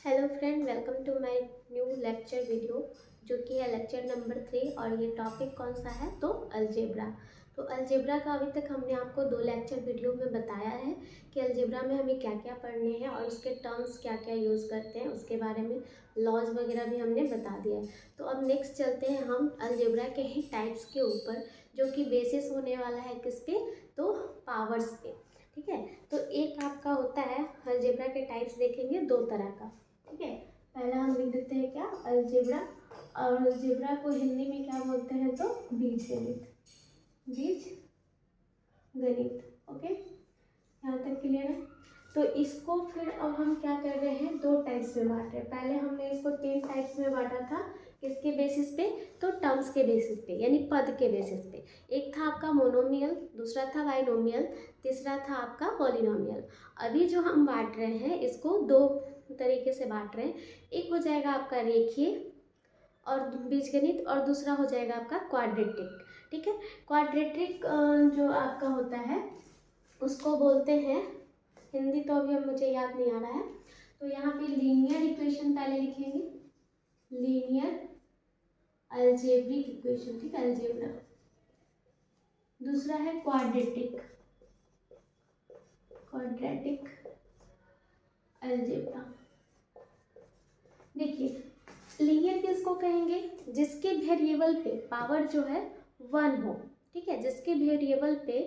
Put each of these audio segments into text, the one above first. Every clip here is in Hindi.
Hello friend, welcome to my new lecture video जो कि है लेक्चर नंबर 3। और ये टॉपिक कौन सा है तो अलजेब्रा। तो अलजेब्रा का अभी तक हमने आपको 2 लेक्चर वीडियो में बताया है कि अलजेब्रा में हमें क्या क्या पढ़ने हैं और उसके टर्म्स क्या क्या यूज़ करते हैं, उसके बारे में लॉज वगैरह भी हमने बता दिया है। तो अब नेक्स्ट चलते हैं हम अलजेब्रा के ही टाइप्स के ऊपर, जो कि बेसिस होने वाला है किस पे तो पावर्स पे। ठीक है, तो एक आपका होता है अलजेब्रा के टाइप्स देखेंगे 2 तरह का। ठीक है, पहला हम लिख देते हैं क्या अलजेब्रा, और अलजेब्रा को हिंदी में क्या बोलते हैं तो बीजगणित। बीज गणित, ओके, यहाँ तक क्लियर है। तो इसको फिर अब हम क्या कर रहे हैं 2 टाइप्स में बांट रहे हैं। पहले हमने इसको 3 टाइप्स में बांटा था, किसके बेसिस पे तो टर्म्स के बेसिस पे, यानी पद के बेसिस पे। एक था आपका मोनोमियल, दूसरा था बाइनोमियल, तीसरा था आपका पॉलिनोमियल। अभी जो हम बांट रहे हैं इसको 2 तरीके से बांट रहे हैं। एक हो जाएगा आपका रेखीय और बीजगणित, और दूसरा हो जाएगा आपका क्वाड्रेटिक। ठीक है, क्वाड्रेटिक जो आपका होता है उसको बोलते हैं, हिंदी तो अभी मुझे याद नहीं आ रहा है, तो यहाँ पे लीनियर इक्वेशन पहले लिखेंगे, लीनियर अलजेब्रिक इक्वेशन। ठीक है, अलजेब्रा। दूसरा है क्वाड्रेटिक, क्वाड्रेटिक अलजेब्रा। देखिए, लीनियर किसको कहेंगे, जिसके वेरिएबल पे पावर जो है 1 हो। ठीक है, जिसके वेरिएबल पे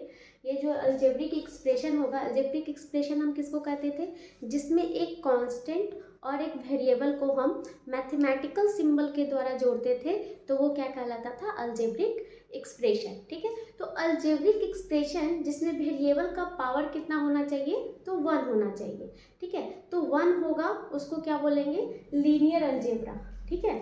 ये जो अलजेब्रिक एक्सप्रेशन होगा, अलजेब्रिक एक्सप्रेशन हम किसको कहते थे, जिसमें एक कांस्टेंट और एक वेरिएबल को हम मैथमेटिकल सिंबल के द्वारा जोड़ते थे, तो वो क्या कहलाता था अलजेब्रिक एक्सप्रेशन। ठीक है, तो अलजेब्रिक एक्सप्रेशन जिसमें वेरिएबल का पावर कितना होना चाहिए तो 1 होना चाहिए। ठीक है, तो 1 होगा उसको क्या बोलेंगे लीनियर अलजेब्रा। ठीक है,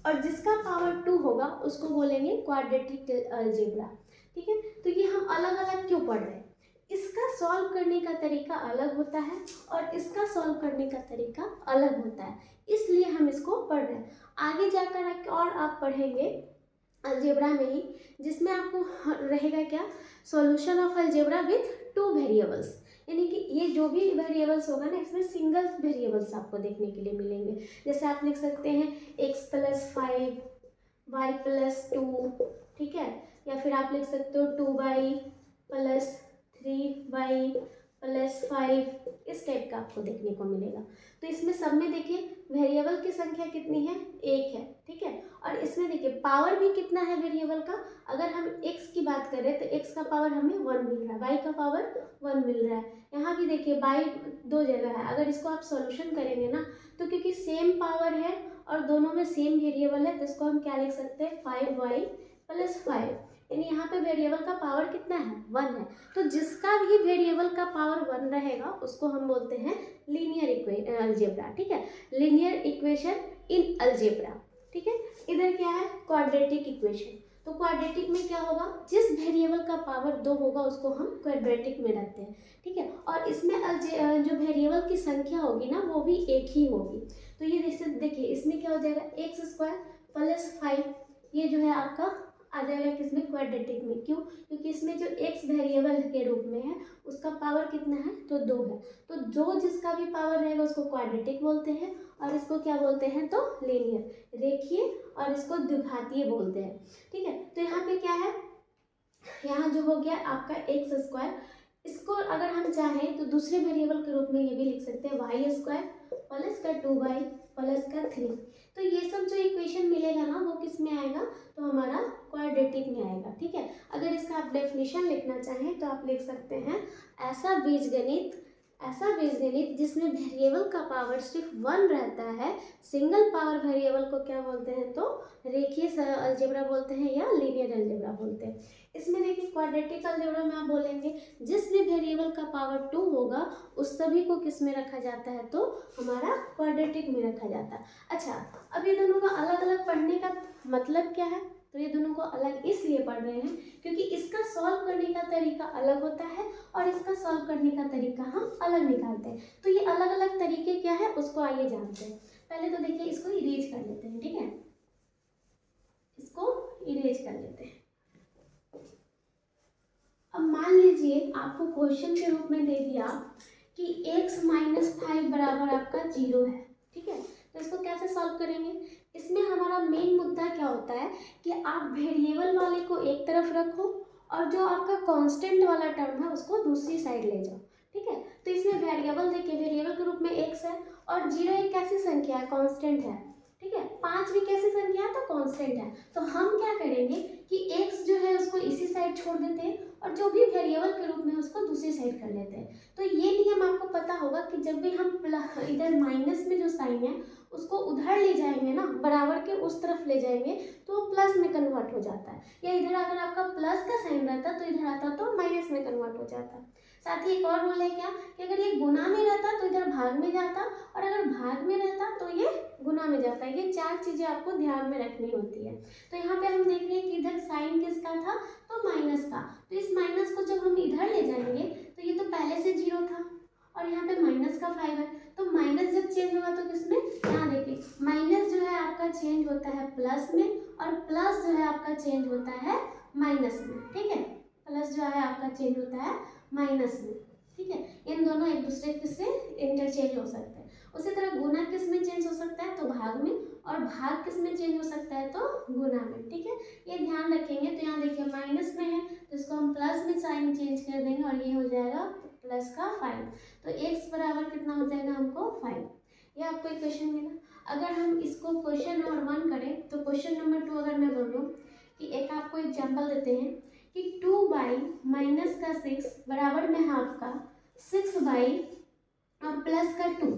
और जिसका पावर 2 होगा उसको बोलेंगे क्वाड्रेटिक अलजेब्रा। ठीक है, तो ये हम अलग अलग क्यों पढ़ रहे हैं, इसका सॉल्व करने का तरीका अलग होता है और इसका सॉल्व करने का तरीका अलग होता है, इसलिए हम इसको पढ़ रहे हैं। आगे जाकर और आप पढ़ेंगे अलजेब्रा में ही, जिसमें आपको रहेगा क्या solution of algebra with 2 variables, यानी कि ये जो भी वेरिएबल्स होगा ना इसमें सिंगल वेरिएबल्स आपको देखने के लिए मिलेंगे। जैसे आप लिख सकते हैं x+5 y+2। ठीक है, या फिर आप लिख सकते हो 2y + 3y + 5, इस टाइप का आपको देखने को मिलेगा। तो इसमें सब में देखिए वेरिएबल की संख्या कितनी है, 1 है। ठीक है, और इसमें देखिए पावर भी कितना है वेरिएबल का, अगर हम x की बात करें तो x का पावर हमें 1 मिल रहा है, y का पावर 1 मिल रहा है। यहाँ भी देखिए y 2 जगह है, अगर इसको आप सॉल्यूशन करेंगे ना तो क्योंकि सेम पावर है और दोनों में सेम वेरिएबल है, तो इसको हम क्या लिख सकते हैं 5y + 5, यानी यहाँ पे वेरिएबल का पावर कितना है 1 है। तो जिसका भी वेरिएबल का पावर 1 रहेगा उसको हम बोलते हैं लीनियर अलजेब्रा। ठीक है, लीनियर इक्वेशन इन अलजेब्रा। ठीक है, इधर क्या है क्वाड्रेटिक इक्वेशन। तो क्वाड्रेटिक में क्या होगा, जिस वेरिएबल का पावर 2 होगा उसको हम क्वाड्रेटिक में रखते हैं। ठीक है, और इसमें जो वेरिएबल की संख्या होगी ना वो भी एक ही होगी। तो ये देखिए इसमें क्या हो जाएगा x² + 5, ये जो है आपका आ जाएगा किसमें क्वाड्रेटिक में। क्यों, क्योंकि इसमें जो x वेरिएबल के रूप में है उसका पावर कितना है तो 2 है। तो जो जिसका भी पावर रहेगा उसको क्वाड्रेटिक बोलते हैं, और इसको क्या बोलते हैं तो लीनियर रेखीय, और इसको द्विघातीय बोलते हैं। ठीक है, तो यहाँ पे क्या है, यहाँ जो हो गया आपका x², इसको अगर हम चाहें तो दूसरे वेरिएबल के रूप में ये भी लिख सकते हैं y² + 2y + 3। तो ये सब जो इक्वेशन मिलेगा ना वो किस में आएगा तो हमारा क्वाड्रेटिक में आएगा। ठीक है, अगर इसका आप डेफिनेशन लिखना चाहें तो आप लिख सकते हैं ऐसा बीजगणित जिसमें वेरिएबल का पावर सिर्फ 1 रहता है, सिंगल पावर वेरिएबल को क्या बोलते हैं तो रेखीय अलजेब्रा बोलते हैं या लीनियर अलजेब्रा बोलते हैं। इसमें देखिए क्वाड्रेटिक अलजेब्रा में आप बोलेंगे जिस भी वेरिएबल का पावर 2 होगा उस सभी को किस में रखा जाता है तो हमारा क्वाड्रेटिक में रखा जाता है। अच्छा, अब ये दोनों का अलग अलग पढ़ने का मतलब क्या है, तो ये दोनों को अलग इसलिए पढ़ रहे हैं क्योंकि इसका सॉल्व करने का तरीका अलग होता है और इसका सॉल्व करने का तरीका हम अलग निकालते हैं। तो ये अलग अलग तरीके क्या है उसको आइए जानते हैं। पहले तो देखिए इसको इरेज कर लेते हैं। ठीक है, इसको इरेज कर लेते हैं। अब मान लीजिए आपको क्वेश्चन के रूप में दे दिया कि x - 5 बराबर आपका 0 है। ठीक है, इसको कैसे सॉल्व करेंगे? इसमें हमारा मेन मुद्दा क्या होता है कि आप वेरिएबल वाले को एक तरफ रखो और जो आपका कांस्टेंट वाला टर्म है उसको दूसरी साइड ले जाओ, ठीक है। तो इसमें वेरिएबल देखिए, वेरिएबल के रूप में x है और 0 एक कैसी संख्या है? कांस्टेंट है, ठीक है। 5 भी कैसी संख्या है? तो कांस्टेंट है। तो हम क्या करेंगे कि x जो है उसको इसी साइड छोड़ देते हैं और जो भी वेरिएबल के रूप में उसको दूसरी साइड कर लेते हैं। तो ये नियम आपको पता होगा कि जब भी हम इधर माइनस में जो साइन है उसको उधर ले जाएंगे ना, बराबर के उस तरफ ले जाएंगे तो वो प्लस में कन्वर्ट हो जाता है, या इधर अगर आपका प्लस का साइन रहता तो इधर आता तो माइनस में कन्वर्ट हो जाता। साथ ही एक और रूल है क्या कि अगर ये गुना में रहता तो इधर भाग में जाता और अगर भाग में रहता तो ये गुना में जाता है। ये 4 चीज़ें आपको ध्यान में रखनी होती है। तो यहाँ पे हम देख रहे हैं कि इधर साइन किसका था? तो माइनस का। तो इस माइनस को जब हम इधर ले जाएंगे तो ये तो पहले से 0 था और यहाँ पे माइनस का 5 है, तो माइनस जब चेंज होगा तो किसमें? यहाँ देखिए माइनस जो है आपका चेंज होता है प्लस में और प्लस जो है आपका चेंज होता है माइनस में, ठीक है। प्लस जो है आपका चेंज होता है माइनस में, ठीक है। इन दोनों एक दूसरे से इंटरचेंज हो सकते हैं। उसी तरह गुना किस में चेंज हो सकता है? तो भाग में, और भाग किस में चेंज हो सकता है? तो गुना में, ठीक है। ये ध्यान रखेंगे। तो यहाँ देखिए माइनस में है तो इसको हम प्लस में साइन चेंज कर देंगे और ये हो जाएगा प्लस का 5। तो x बराबर कितना हो जाएगा हमको? 5। ये आपको एक क्वेश्चन मिला। अगर हम इसको क्वेश्चन नंबर 1 करें तो क्वेश्चन नंबर 2 अगर मैं बोलूँ कि एक आपको एग्जाम्पल देते हैं कि 2 माइनस का 6 बराबर में हाफ का 6 और प्लस का 2,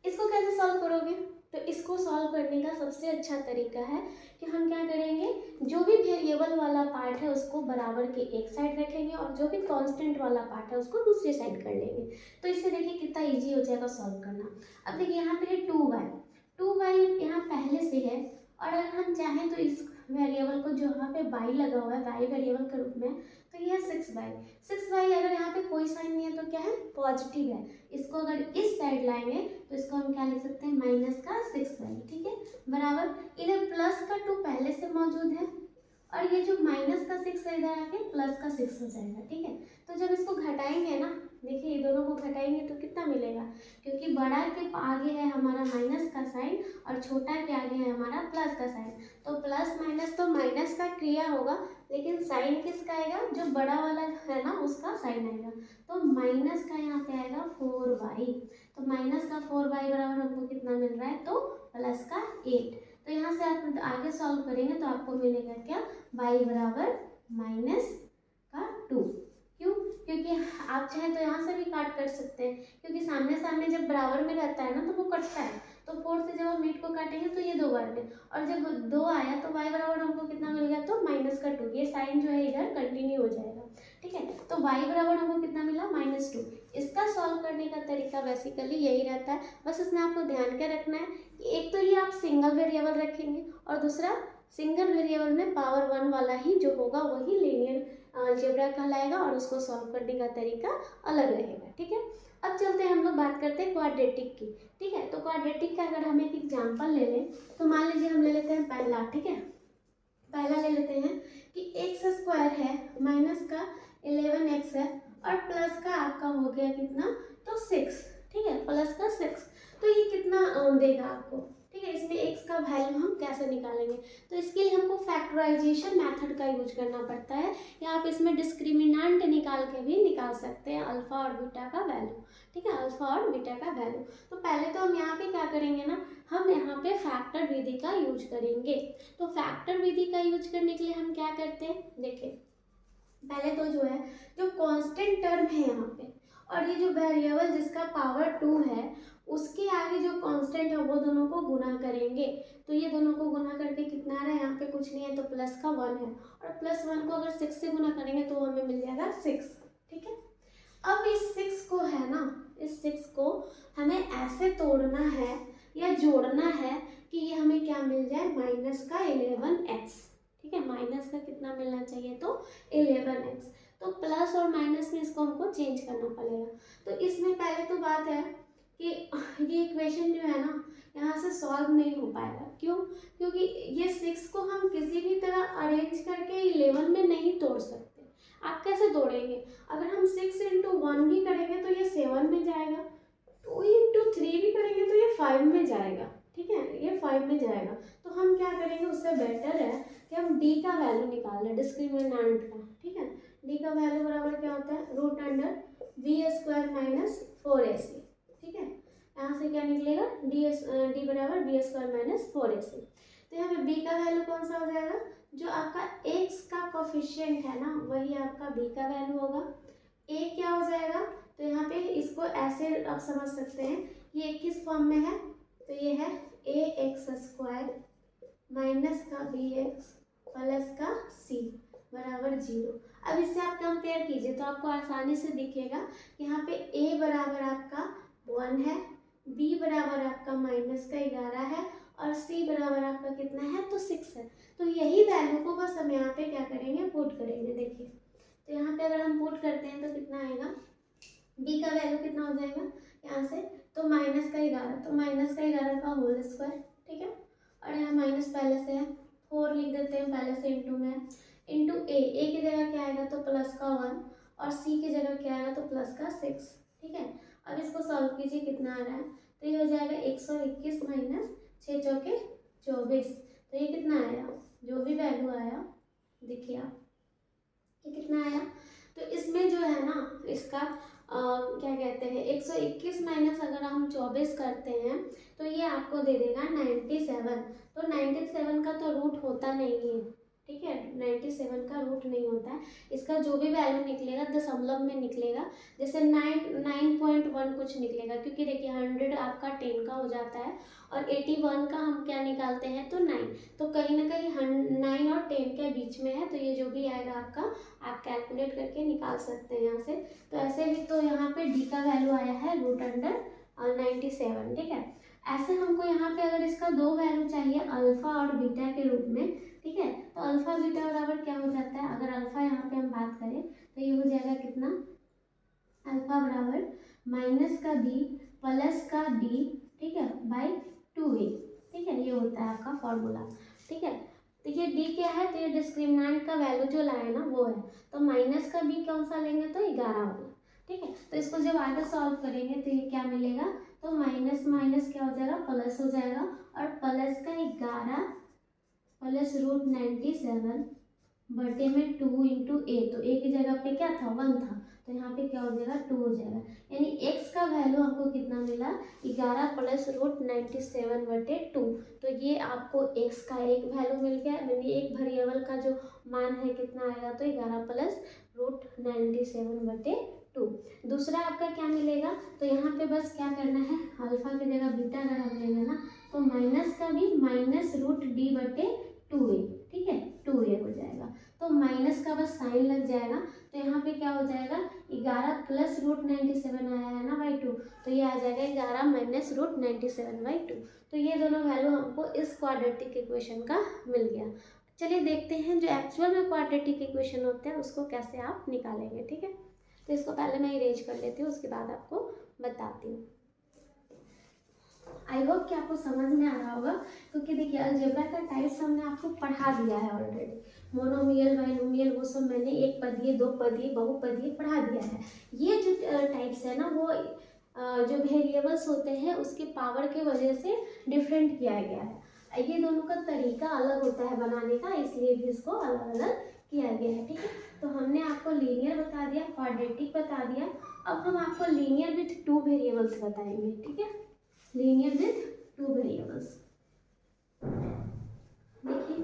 इसको कैसे सॉल्व करोगे? तो इसको सॉल्व करने का सबसे अच्छा तरीका है कि हम क्या करेंगे, जो भी वेरिएबल वाला पार्ट है उसको बराबर के एक साइड रखेंगे और जो भी कांस्टेंट वाला पार्ट है उसको दूसरी साइड कर लेंगे। तो इससे देखिए कितना इजी हो जाएगा सॉल्व करना। अब देखिए यहाँ पे है 2y यहाँ पहले से है और अगर हम चाहें तो इस वेरिएबल को जो यहाँ पे y लगा हुआ है y वेरिएबल के रूप में, तो ये है 6y अगर यहाँ पे कोई साइन नहीं है तो क्या है? पॉजिटिव है। इसको अगर इस साइड लाएंगे तो इसको हम क्या लिख सकते हैं? माइनस का 6y, ठीक है, बराबर इधर प्लस का 2 पहले से मौजूद है और ये जो माइनस का 6 है इधर आके प्लस का 6 हो जाएगा, ठीक है। तो जब इसको घटाएंगे ना, देखिए ये दोनों को घटाएंगे तो कितना मिलेगा? क्योंकि बड़ा के आगे है हमारा माइनस का साइन और छोटा के आगे है हमारा प्लस का साइन, तो प्लस माइनस तो माइनस का क्रिया होगा लेकिन साइन किसका आएगा? जो बड़ा वाला है ना उसका साइन आएगा। तो माइनस का यहाँ पे आएगा 4y, तो माइनस का 4y बराबर हमको कितना मिल रहा है? तो प्लस का 8। तो यहाँ से आप आगे सॉल्व करेंगे तो आपको मिलेगा क्या? y बराबर माइनस का 2। क्यों? क्योंकि आप चाहे तो यहाँ से भी काट कर सकते हैं, क्योंकि सामने सामने जब बराबर में रहता है ना तो वो कटता है। तो 4 से जब हम 8 को काटेंगे तो ये 2 बार में, और जब 2 आया तो y बराबर हमको कितना मिल गया? तो माइनस का 2। ये साइन जो है इधर कंटिन्यू हो जाएगा, ठीक है। तो y बराबर हमको कितना मिला? -2। इसका सॉल्व करने का तरीका बेसिकली यही रहता है। बस इसमें आपको ध्यान क्या रखना है कि एक तो ये आप सिंगल वेरिएबल रखेंगे और दूसरा सिंगल वेरिएबल में पावर 1 वाला ही जो होगा वही लीनियर अलजेब्रा कहलाएगा और उसको सॉल्व करने का तरीका अलग रहेगा, ठीक है। अब चलते हैं हम लोग बात करते हैं क्वाड्रेटिक की, ठीक है। तो क्वाड्रेटिक का अगर हम एक एग्जांपल ले लें तो मान लीजिए हम ले लेते हैं पहला, ठीक है। पहला ले लेते हैं कि x² है माइनस का 11x है और प्लस का आपका हो गया कितना? तो 6, ठीक है, प्लस का 6। तो ये कितना देगा आपको? ठीक है, इसमें x का वैल्यू हम कैसे निकालेंगे? तो इसके लिए हमको फैक्टराइजेशन मेथड का यूज करना पड़ता है, या आप इसमें डिस्क्रिमिनेंट निकाल के भी निकाल सकते हैं अल्फा और बीटा का वैल्यू, ठीक है, अल्फा और बीटा का वैल्यू। तो पहले तो हम यहाँ पे क्या करेंगे ना, हम यहाँ पे फैक्टर विधि का यूज करेंगे। तो फैक्टर विधि का यूज करने के लिए हम क्या करते हैं, देखिए पहले तो जो है जो कांस्टेंट टर्म है यहाँ पे और ये जो वेरिएबल जिसका पावर 2 है उसके आगे जो कांस्टेंट है वो दोनों को गुना करेंगे। तो ये दोनों को गुना करके कितना आ रहा है? यहाँ पे कुछ नहीं है तो प्लस का 1 है और प्लस 1 को अगर 6 से गुना करेंगे तो हमें मिल जाएगा 6, ठीक है। अब इस 6 को है ना, इस 6 को हमें ऐसे तोड़ना है या जोड़ना है कि ये हमें क्या मिल जाए? माइनस का 11x, ठीक है। माइनस का कितना मिलना चाहिए? तो 11x। तो प्लस और माइनस में इसको हमको चेंज करना पड़ेगा। तो इसमें पहले तो बात है कि ये इक्वेशन जो है ना यहाँ से सॉल्व नहीं हो पाएगा। क्यों? क्योंकि ये 6 को हम किसी भी तरह अरेंज करके 11 में नहीं तोड़ सकते। आप कैसे तोड़ेंगे? अगर हम 6 × 1 भी करेंगे तो ये 7 में जाएगा, 2 × 3 भी करेंगे तो ये 5 में जाएगा, ठीक है, ये 5 में जाएगा। तो हम क्या करेंगे, उससे बेटर है कि हम d का वैल्यू निकाल लें डिस्क्रिमिनेंट का। ठीक है, d का वैल्यू बराबर क्या होता है, root under b square minus 4ac। ठीक है, यहाँ से क्या निकलेगा, d बराबर बी स्क्वायर माइनस 4ac। तो यहाँ पे b का वैल्यू कौन सा हो जाएगा, जो आपका x का कोफिशिएंट है ना वही आपका b का वैल्यू होगा। a क्या हो जाएगा, तो यहाँ पे इसको ऐसे आप समझ सकते हैं, ये किस फॉर्म में है, तो ये है ax स्क्वायर माइनस का bx प्लस का c बराबर 0। अब इससे आप कंपेयर कीजिए तो आपको आसानी से दिखेगा कि यहाँ पे a बराबर आपका 1 है, b बराबर आपका माइनस का 11 है और c बराबर आपका कितना है, तो 6 है। तो यही वैल्यू को बस हम यहाँ पे क्या करेंगे, पुट करेंगे। देखिए, तो यहाँ पे अगर हम पुट करते हैं तो कितना आएगा, b का वैल्यू कितना हो जाएगा यहाँ से, तो माइनस का 11, तो माइनस का 11 का होल स्क्वायर। ठीक है, और यहाँ माइनस पहले से है, 4 लिख देते हैं पहले से, इंटू में इंटू a की जगह क्या आएगा, तो प्लस का 1 और c की जगह क्या आएगा, तो प्लस का 6। ठीक है, अब इसको सॉल्व कीजिए, कितना आ रहा है, तो ये हो जाएगा 121 माइनस 6 चौके 24। तो ये कितना आया, जो भी वैल्यू आया देखिए आप, ये कितना आया, तो इसमें जो है ना इसका क्या कहते हैं, 121 माइनस अगर हम 24 करते हैं तो ये आपको दे देगा 97। तो 97 का तो रूट होता नहीं है। ठीक है, 97 का रूट नहीं होता है, इसका जो भी वैल्यू निकलेगा दशमलव में निकलेगा, जैसे 9.1 कुछ निकलेगा, क्योंकि देखिए 100 आपका 10 का हो जाता है और 81 का हम क्या निकालते हैं, तो 9, तो कहीं ना कहीं 9 और 10 के बीच में है। तो ये जो भी आएगा आपका, आप कैलकुलेट करके निकाल सकते हैं यहाँ से। तो ऐसे भी तो यहाँ पे डी का वैल्यू आया है रूट अंडर 97। ठीक है, ऐसे हमको यहाँ पे अगर इसका दो वैल्यू चाहिए अल्फा और बीटा के रूप में, ठीक है, तो अल्फा बीटा बराबर क्या हो जाता है, अगर अल्फा यहाँ पे हम बात करें तो ये हो जाएगा कितना, अल्फा बराबर माइनस का बी प्लस का डी, ठीक है, बाई 2a। ठीक है, ये होता है आपका फॉर्मूला। ठीक है, तो ये डी क्या है, तो ये डिस्क्रिमिनेंट का वैल्यू जो लाए ना वो है, तो माइनस का बी कौन सा लेंगे, तो 11 वाला। ठीक है, तो इसको जब आगे सॉल्व करेंगे तो ये क्या मिलेगा, तो माइनस माइनस क्या हो जाएगा, प्लस हो जाएगा, और प्लस का 11 प्लस रूट 97 बटे में 2 इंटू ए, तो ए की जगह पे क्या था, 1 था, तो यहाँ पे क्या हो जाएगा, 2 हो जाएगा। यानी x का वैल्यू आपको कितना मिला, 11 प्लस रूट 97 बटे 2। तो ये आपको x का एक वैल्यू मिल गया, यानी एक वेरिएबल का जो मान है कितना आएगा, तो 11 प्लस रूट 97 बटे 2। दूसरा आपका क्या मिलेगा, तो यहाँ पे बस क्या करना है, अल्फा की जगह बीटा अगर हम लेंगे ना, तो माइनस का भी माइनस रूट डी बटे 2a। ठीक है, 2a हो जाएगा, तो माइनस का बस साइन लग जाएगा, तो यहाँ पे क्या हो जाएगा, 11 प्लस रूट 97 आया है ना बाई 2, तो ये आ जाएगा 11 माइनस रूट 97 बाई 2। तो ये दोनों वैल्यू हमको इस क्वाड्रेटिक इक्वेशन का मिल गया। चलिए देखते हैं जो एक्चुअल में क्वाड्रेटिक इक्वेशन होते हैं उसको कैसे आप निकालेंगे। ठीक है, तो इसको पहले मैं इरेज कर लेती हूँ, उसके बाद आपको बताती हूँ। आई होप कि आपको समझ में आ रहा होगा, क्योंकि देखिए अलजेब्रा का टाइप्स हमने आपको पढ़ा दिया है ऑलरेडी, मोनोमियल बाइनोमियल वो सब मैंने एक पदीय, दो पदीय, बहुपदीय पढ़ा दिया है। ये जो टाइप्स है ना वो जो वेरिएबल्स होते हैं उसके पावर के वजह से डिफरेंट किया गया है। ये दोनों का तरीका अलग होता है बनाने का, इसलिए भी इसको अलग अलग किया गया है। ठीक है, तो हमने आपको लीनियर बता दिया, क्वाड्रेटिक बता दिया, अब हम आपको लीनियर विथ 2 वेरिएबल्स बताएंगे। ठीक है, लीनियर विथ 2 वेरिएबल्स। देखिए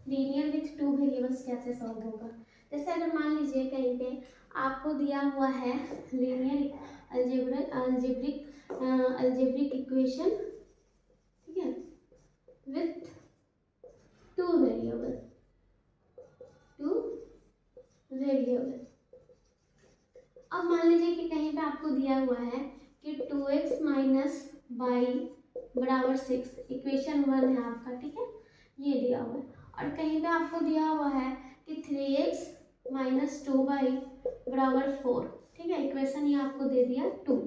लीनियर विथ 2 वेरिएबल्स कैसे सॉल्व होगा। जैसे अगर मान लीजिए कहीं पे आपको दिया हुआ है लीनियर अलजेब्रिक इक्वेशन, ठीक है, विथ 2 वेरिएबल, अब मान लीजिए कि कहीं पे आपको दिया हुआ है कि 2x माइनस वाई बराबर 6, इक्वेशन 1 है आपका। ठीक है, ये दिया हुआ है, और कहीं पे आपको दिया हुआ है कि 3x माइनस 2y बराबर 4। ठीक है, इक्वेशन ये आपको दे दिया 2।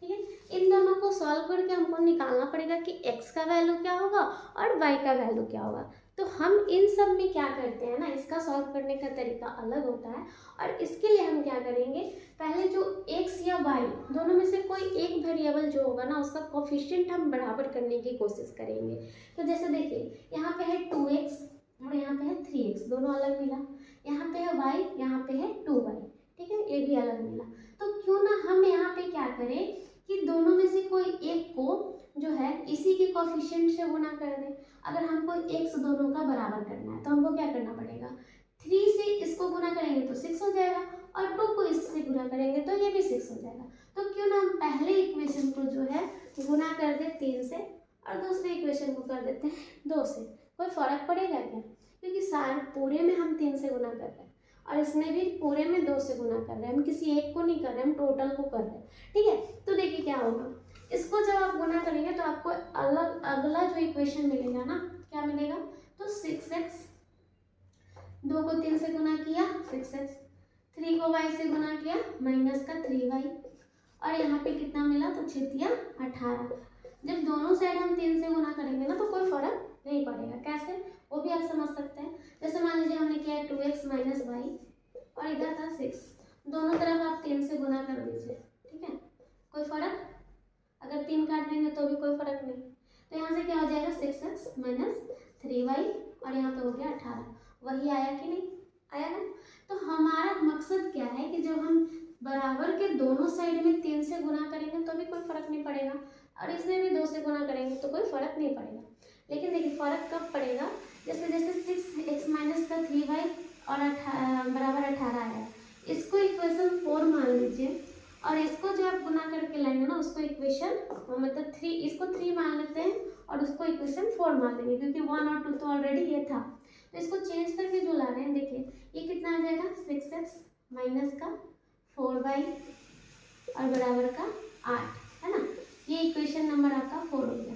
ठीक है, इन दोनों को सॉल्व करके हमको निकालना पड़ेगा कि x का वैल्यू क्या होगा और y का वैल्यू क्या होगा। तो हम इन सब में क्या करते हैं ना, इसका सॉल्व करने का तरीका अलग होता है। और इसके लिए हम क्या करेंगे, पहले जो x या y दोनों में से कोई एक वेरिएबल जो होगा ना, उसका कोफिशिएंट हम बराबर करने की कोशिश करेंगे। तो जैसे देखिए यहाँ पे है 2x और यहाँ पे है 3x, दोनों अलग मिला। यहाँ पे है y, यहाँ पे है 2y, ठीक है, ये भी अलग मिला। तो क्यों ना हम यहाँ पे क्या करें कि दोनों में से कोई एक को जो है इसी के कोफिशिएंट से गुना कर दें। अगर हमको x दोनों का बराबर करना है तो हमको क्या करना पड़ेगा, 3 से इसको गुना करेंगे तो 6 हो जाएगा, और 2 को इससे गुना करेंगे तो ये भी 6 हो जाएगा। तो क्यों ना हम पहले इक्वेशन को जो है गुना कर दे 3 से, और दूसरे इक्वेशन को कर देते हैं 2 से। कोई फर्क पड़ेगा क्या, क्योंकि सारे पूरे में हम 3 से गुना कर रहे हैं और इसमें भी पूरे में 2 से गुना कर रहे हैं। हम किसी एक को नहीं कर रहे, हम टोटल को कर रहे हैं, ठीक है। तो देखिए क्या होगा, इसको जब आप गुना करेंगे तो आपको अलग अगला जो इक्वेशन मिलेगा ना, क्या मिलेगा, तो 6x, 2 को 3 से गुना किया 6x, 3 को y से गुना किया माइनस का 3y, और यहाँ पे कितना मिला, तो 6 18। जब दोनों साइड हम 3 से गुना करेंगे ना तो कोई फर्क नहीं पड़ेगा। कैसे, वो भी आप समझ सकते हैं। जैसे मान लीजिए हमने किया 2x माइनस वाई और इधर था 6, दोनों तरफ आप 3 से गुना कर दीजिए, ठीक है, कोई फर्क, अगर 3 काट देंगे तो भी कोई फर्क नहीं। तो यहाँ से क्या हो जाएगा, 6x माइनस 3y, और यहाँ पे हो गया 18। वही आया कि नहीं आया ना। तो हमारा मकसद क्या है कि जब हम बराबर के दोनों साइड में 3 से गुना करेंगे तो भी कोई फर्क नहीं पड़ेगा, और इसमें भी 2 से गुना करेंगे तो कोई फर्क नहीं पड़ेगा। लेकिन देखिए फर्क कब पड़ेगा, जैसे जैसे 6x माइनस का 3y और बराबर 18 आया, इसको इक्वेशन 4 मान लीजिए, और इसको जो आप गुना करके लाएंगे ना उसको इक्वेशन मतलब 3, इसको 3 मान लेते हैं और उसको इक्वेशन 4 मान लेंगे, क्योंकि 1 और 2 तो ऑलरेडी ये था। तो इसको चेंज करके जो ला रहे हैं, देखिए ये कितना आ जाएगा, 6x माइनस का 4y और बराबर का 8, है ना। ये इक्वेशन नंबर आपका 4 हो गया।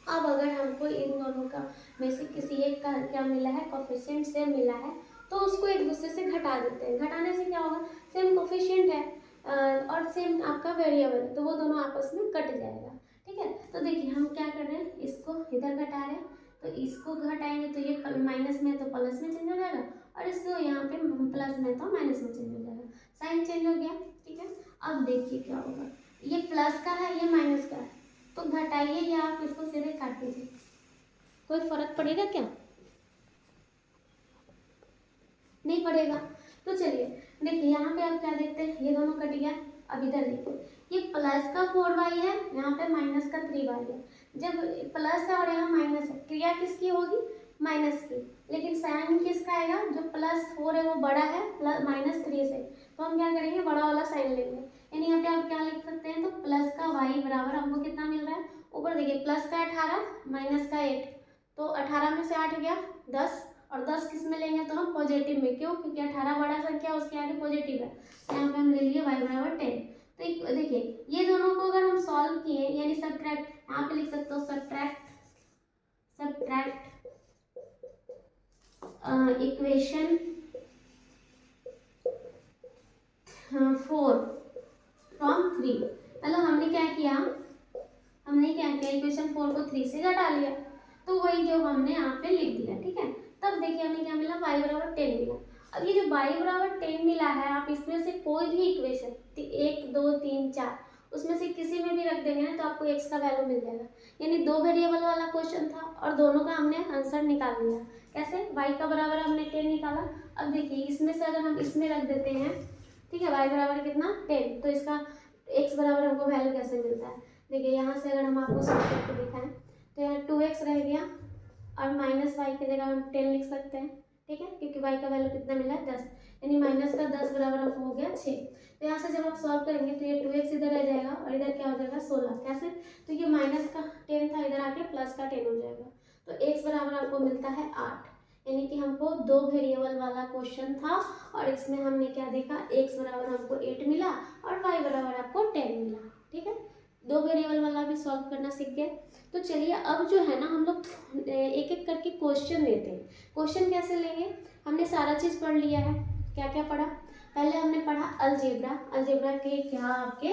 अब अगर हमको इन दोनों का में से किसी एक का क्या मिला है, कोफिशिएंट सेम मिला है, तो उसको एक दूसरे से घटा देते हैं। घटाने से क्या होगा, सेम कोफिशिएंट है और सेम आपका वेरिएबल है, तो वो दोनों आपस में कट जाएगा, ठीक है। तो देखिए हम क्या कर रहे हैं, इसको इधर घटा रहे हैं, तो इसको घटाएंगे तो ये माइनस में तो प्लस में चेंज हो जाएगा, और इसको यहाँ पे प्लस में तो माइनस में चेंज हो जाएगा, साइन चेंज हो गया, ठीक है। अब देखिए क्या होगा, ये प्लस का है ये माइनस का है, तो घटाइए या आप इसको सीधे काट दीजिए, कोई फर्क पड़ेगा क्या, नहीं पड़ेगा। तो चलिए देखिए यहाँ पे आप क्या देखते हैं, ये दोनों कट गया। अब इधर देखिए ये प्लस का 4y है, यहाँ पे माइनस का 3y है। जब प्लस है और यहाँ माइनस है, क्रिया किसकी होगी, माइनस की, लेकिन साइन किसका आएगा, जो +4 है वो बड़ा है -3 से, तो हम क्या करेंगे, बड़ा वाला साइन लेंगे। यानी यहाँ पे आप क्या लिख सकते हैं, तो प्लस का y बराबर हमको कितना मिल रहा है, ऊपर देखिए प्लस का 18 माइनस का 8, तो 18 में से 8 गया 10, और 10 किस में लेंगे, तो हम पॉजिटिव में, क्यों, क्योंकि 18 बड़ा संख्या उसके आगे पॉजिटिव है। यहाँ पे हम ले लिए y बराबर 10। तो देखिए ये दोनों को अगर हम सॉल्व किए, यानी सब्ट्रैक्ट, यहाँ पे लिख सकते हो सब्ट्रैक्ट इक्वेशन 4 फ्रॉम 3। मतलब हमने क्या किया इक्वेशन 4 को 3 से घटा लिया, तो वही जो हमने यहाँ पे लिख दिया, ठीक है। तब देखिए हमें क्या मिला, y बराबर 10 मिला। अब ये जो y बराबर 10 मिला है, आप इसमें से कोई भी इक्वेशन 1 2 3 4 उसमें से किसी में भी रख देंगे ना, तो आपको x का वैल्यू मिल जाएगा। यानी 2 वेरिएबल वाला क्वेश्चन था और दोनों का हमने आंसर निकाल लिया। कैसे, y का बराबर हमने 10 निकाला। अब देखिए इसमें से अगर हम इसमें रख देते हैं, ठीक है, y बराबर कितना 10, तो इसका x बराबर हमको वैल्यू कैसे मिलता है, देखिए यहाँ से अगर हम आपको सॉल्व करके दिखाएं तो यहाँ 2x रह गया और माइनस y की जगह हम 10 लिख सकते हैं, ठीक है, क्योंकि y का वैल्यू कितना मिला है 10, यानी माइनस का 10 बराबर हमको हो गया 6। तो यहाँ से जब आप सॉल्व करेंगे तो ये 2x इधर रह जाएगा और इधर क्या हो जाएगा 16। कैसे, तो ये माइनस का 10 था, इधर आके प्लस का 10 हो जाएगा, तो x बराबर आपको मिलता है 8। यानी कि हमको 2 वेरिएबल वाला क्वेश्चन था और इसमें हमने क्या देखा, x बराबर हमको 8 मिला और y बराबर आपको 10 मिला, ठीक है। 2 वेरिएबल वाला भी सॉल्व करना सीख गए। तो चलिए अब जो है ना हम लोग एक एक करके क्वेश्चन लेते हैं। क्वेश्चन कैसे लेंगे, हमने सारा चीज़ पढ़ लिया है, क्या क्या पढ़ा, पहले हमने पढ़ा अलजेब्रा के क्या आपके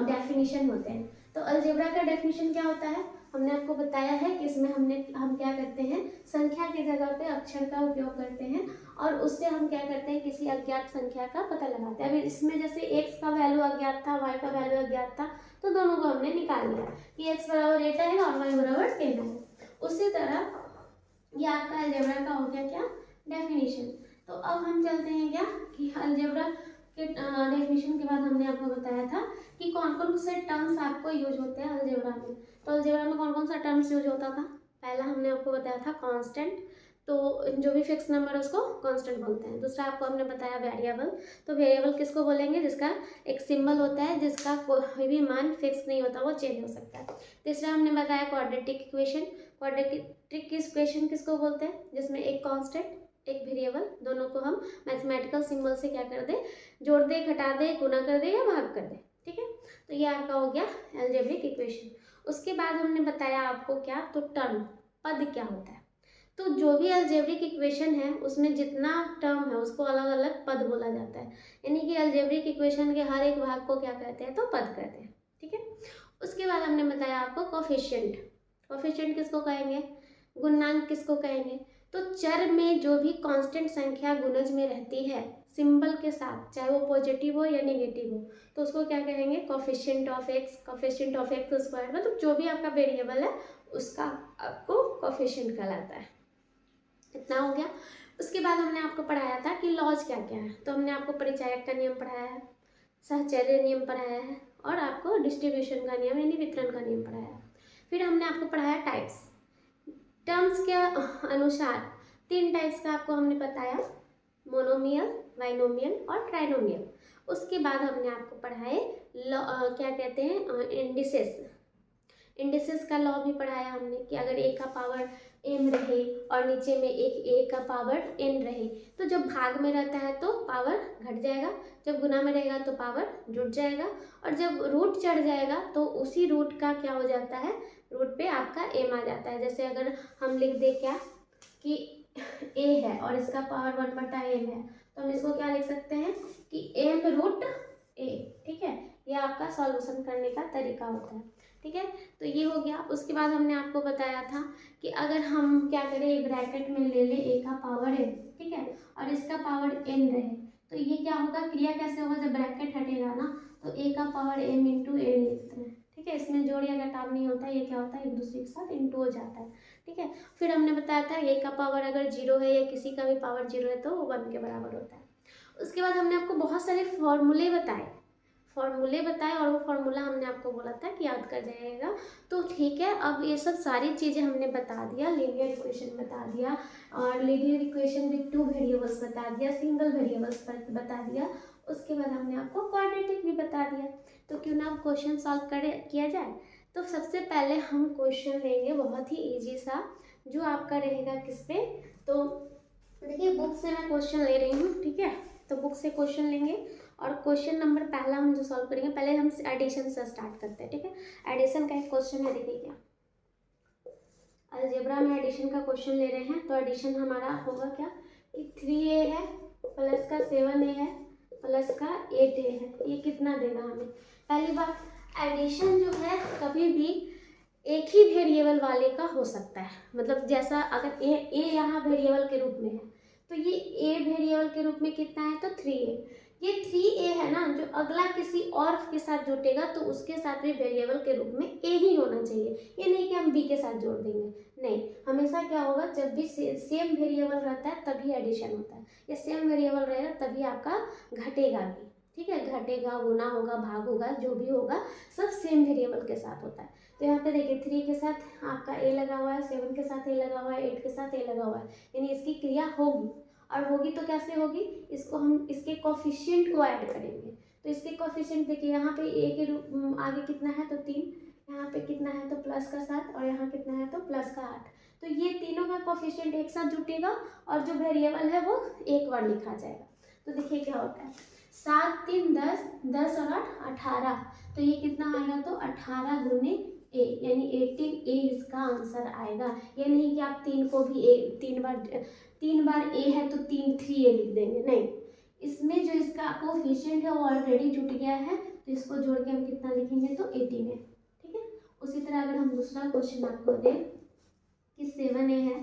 डेफिनेशन होते हैं। तो अलजेब्रा का डेफिनेशन क्या होता है, हमने आपको बताया है कि इसमें हम क्या करते हैं, संख्या की जगह पे अक्षर का उपयोग करते हैं और उससे हम क्या करते हैं, किसी अज्ञात संख्या का पता लगाते हैं। अभी इसमें जैसे x का वैल्यू अज्ञात था, y का वैल्यू अज्ञात था, तो दोनों को हमने निकाल लिया कि x बराबर 8 आएगा और y बराबर 10 आएगा। उसी तरह ये आपका अलजेब्रा का हो गया क्या, डेफिनेशन। तो अब हम चलते हैं क्या कि अलजेब्रा के डेफिनेशन के बाद हमने आपको बताया था कि कौन कौन से टर्म्स आपको यूज होते हैं अलजेब्रा में। तो अलजेब्रा में कौन कौन सा टर्म्स यूज होता था, पहला हमने आपको बताया था कांस्टेंट, तो जो भी फिक्स नंबर है उसको कांस्टेंट बोलते हैं। दूसरा आपको हमने बताया वेरिएबल, तो वेरिएबल किसको बोलेंगे, जिसका एक सिंबल होता है, जिसका कोई भी मान फिक्स नहीं होता, वो चेंज हो सकता है। तीसरा हमने बताया क्वाड्रेटिक इक्वेशन, क्वाड्रेटिक इक्वेशन किसको बोलते हैं, जिसमें एक कांस्टेंट एक वेरिएबल, दोनों को हम मैथमेटिकल सिंबल से क्या कर दे, जोड़ दे, घटा दे, गुना कर दे या भाग कर दे, ठीक है। तो ये आपका हो गया अलजेब्रिक इक्वेशन। उसके बाद हमने बताया आपको क्या, तो टर्म, पद क्या होता है। तो जो भी अलजेब्रिक इक्वेशन है उसमें जितना टर्म है उसको अलग अलग पद बोला जाता है, यानी कि अलजेब्रिक इक्वेशन के हर एक भाग को क्या कहते हैं, तो पद कहते हैं, ठीक है। उसके बाद हमने बताया आपको कोफिशिएंट, कोफिशिएंट किसको कहेंगे, गुणांक किसको कहेंगे। तो चर में जो भी कांस्टेंट संख्या गुणज में रहती है सिंबल के साथ, चाहे वो पॉजिटिव हो या नेगेटिव हो, तो उसको क्या कहेंगे, coefficient of x, coefficient of x square, मतलब जो भी आपका वेरिएबल है उसका आपको कोफिशिएंट कहलाता है। इतना हो गया। उसके बाद हमने आपको पढ़ाया था कि लॉज क्या क्या है, तो हमने आपको परिचायक का नियम पढ़ाया है, सहचर्य नियम पढ़ाया है और आपको डिस्ट्रीब्यूशन का नियम यानी वितरण का नियम पढ़ाया है। फिर हमने आपको पढ़ाया टाइप्स, टर्म्स के अनुसार 3 टाइप्स का आपको हमने बताया, मोनोमियल, बाइनोमियल और ट्राइनोमियल। उसके बाद हमने आपको पढ़ाए क्या कहते हैं, इंडिसेस, इंडिसेस का लॉ भी पढ़ाया हमने कि अगर a का पावर m रहे और नीचे में एक a का पावर n रहे, तो जब भाग में रहता है तो पावर घट जाएगा, जब गुना में रहेगा तो पावर जुड़ जाएगा, और जब रूट चढ़ जाएगा तो उसी रूट का क्या हो जाता है, रूट पे आपका m आ जाता है। जैसे अगर हम लिख दे क्या कि a है और इसका पावर 1/m है, तो हम इसको क्या लिख सकते हैं कि m रूट a, ठीक है। यह आपका सॉल्यूशन करने का तरीका होता है, ठीक है। तो ये हो गया। उसके बाद हमने आपको बताया था कि अगर हम क्या करें, एक ब्रैकेट में ले ले a का पावर n, ठीक है, और इसका पावर n रहे, तो ये क्या होगा, क्रिया कैसे होगा, जब ब्रैकेट हटेगा ना तो a का पावर m इंटू n लिखते हैं, ठीक है। इसमें जोड़ या घटाव नहीं होता, ये क्या होता है, एक दूसरे के साथ इंटू हो जाता है, ठीक है। फिर हमने बताया था a का पावर अगर 0 है या किसी का भी पावर 0 है तो वो 1 के बराबर होता है। उसके बाद हमने आपको बहुत सारे फॉर्मूले बताए और वो फॉर्मूला हमने आपको बोला था कि याद कर जाइएगा। तो ठीक है, अब ये सब सारी चीज़ें हमने बता दिया, लीनियर इक्वेशन बता दिया और लीनियर इक्वेशन विद 2 वेरिएबल्स बता दिया, सिंगल वेरिएबल्स बता दिया। उसके बाद हमने आपको क्वाड्रेटिक भी बता दिया। तो क्यों ना क्वेश्चन सॉल्व किया जाए। तो सबसे पहले हम क्वेश्चन लेंगे बहुत ही ईजी सा, जो आपका रहेगा किस पे, तो देखिए बुक से मैं क्वेश्चन ले रही हूँ, ठीक है। तो बुक से क्वेश्चन लेंगे और क्वेश्चन नंबर पहला हम जो सॉल्व करेंगे, पहले हम एडिशन से स्टार्ट करते हैं, ठीक है। एडिशन का एक क्वेश्चन है, देखिए क्या, अलजेब्रा में एडिशन का क्वेश्चन ले रहे हैं। तो एडिशन हमारा होगा क्या कि 3a है प्लस का 7a है प्लस का 8a है, ये कितना देगा हमें। पहली बात, एडिशन जो है कभी भी एक ही वेरिएबल वाले का हो सकता है, मतलब जैसा अगर a यहाँ वेरिएबल के रूप में है तो ये a वेरिएबल के रूप में कितना है, तो 3a। ये 3a है ना, जो अगला किसी और के साथ जुटेगा तो उसके साथ भी वेरिएबल के रूप में a ही होना चाहिए, ये नहीं कि हम b के साथ जोड़ देंगे, नहीं। हमेशा क्या होगा, जब भी सेम वेरिएबल रहता है तभी एडिशन होता है, ये सेम वेरिएबल रहेगा तभी आपका घटेगा भी, ठीक है। घटेगा, गुना होगा, भाग होगा, जो भी होगा सब सेम वेरिएबल के साथ होता है। तो यहाँ पे देखिए 3 के साथ आपका a लगा हुआ है, 7 के साथ a लगा हुआ है, 8 के साथ a लगा हुआ है, यानी इसकी क्रिया होगी। और होगी तो कैसे होगी, इसको हम इसके कोफिशिएंट को ऐड करेंगे। तो इसके कोफिशिएंट देखिए, यहाँ पे a के रूप आगे कितना है, तो 3, यहाँ पे कितना है तो प्लस का 7 और यहाँ कितना है तो प्लस का 8। तो ये तीनों का कोफिशिएंट एक साथ जुटेगा और जो वेरिएबल है वो एक बार लिखा जाएगा। तो देखिए क्या होता है, 7 3 10, 10 और 8 18, तो ये कितना आएगा, तो 18 गुने a, यानी 18a इसका आंसर आएगा। ये नहीं कि आप 3 को भी तीन बार a है तो 3a लिख देंगे, नहीं। इसमें जो इसका कोफिशिएंट है वो ऑलरेडी जुट गया है, तो इसको जोड़ के हम कितना लिखेंगे, तो 18 है, ठीक है। उसी तरह अगर हम दूसरा क्वेश्चन आपको दे कि 7a है,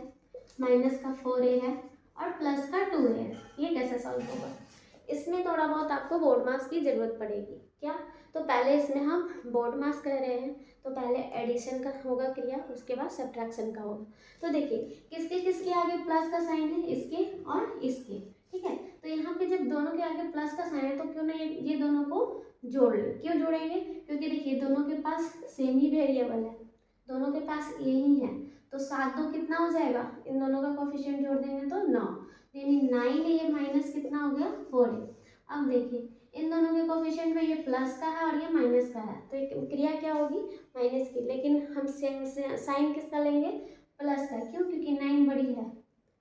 माइनस का 4a है और प्लस का 2a है, ये कैसे सॉल्व होगा? इसमें थोड़ा बहुत आपको बोर्ड मार्क्स की ज़रूरत पड़ेगी। क्या? तो पहले इसमें हम बोर्ड मार्क्स कर रहे हैं, तो पहले एडिशन का होगा क्रिया, उसके बाद सब्ट्रैक्शन का होगा। तो देखिए किसके किसके आगे प्लस का साइन है, इसके और इसके, ठीक है। तो यहाँ पे जब दोनों के आगे प्लस का साइन है तो क्यों ना ये दोनों को जोड़ लें। क्यों जोड़ेंगे? क्योंकि देखिए दोनों के पास सेम ही वेरिएबल है, दोनों के पास ये ही है, तो 7 2 कितना हो जाएगा, इन दोनों का कोफिशिएंट जोड़ देंगे तो 9, यानी 9 है, ये माइनस कितना हो गया 4 है। अब देखिए इन दोनों के कोफिशिएंट में ये प्लस का है और ये माइनस का है, तो एक क्रिया क्या होगी माइनस की, लेकिन हम साइन किसका लेंगे, प्लस का। क्यों? क्योंकि 9 बड़ी है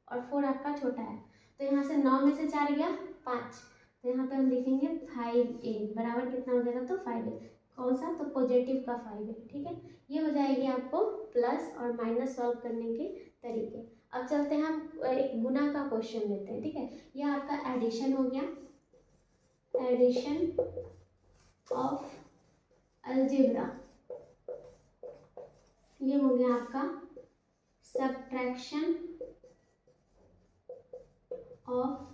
और 4 आपका छोटा है, तो यहाँ से 9 में से 4 गया 5, तो यहाँ पे हम लिखेंगे 5a बराबर कितना हो जाएगा, तो 5a, कौन सा, तो पॉजिटिव का 5a, ठीक है। ये हो जाएगी आपको प्लस और माइनस सॉल्व करने के तरीके। अब चलते हैं हम एक गुना का क्वेश्चन लेते हैं, ठीक है। यह आपका एडिशन हो गया, एडिशन ऑफ अलजेब्रा, ये हो गया आपका सब्ट्रैक्शन ऑफ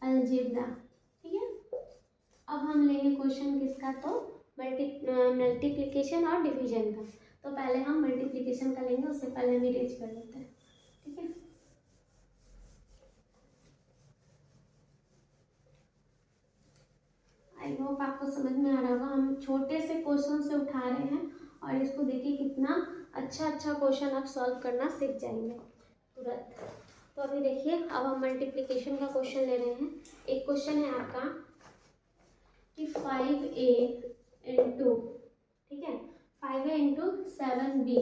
अलजेब्रा, ठीक है। अब हम लेंगे क्वेश्चन किसका, तो मल्टीप्लिकेशन और डिवीजन का। तो पहले हम मल्टीप्लिकेशन का लेंगे, उससे पहले हम इरेज कर लेते हैं, ठीक है। आई होप आपको समझ में आ रहा होगा, हम छोटे से क्वेश्चन से उठा रहे हैं और इसको देखिए कितना अच्छा क्वेश्चन आप सॉल्व करना सीख जाएंगे तुरंत। तो अभी देखिए अब हम मल्टीप्लिकेशन का क्वेश्चन ले रहे हैं। एक क्वेश्चन है आपका कि 5a इंटू, ठीक है, 5a इंटू 7b,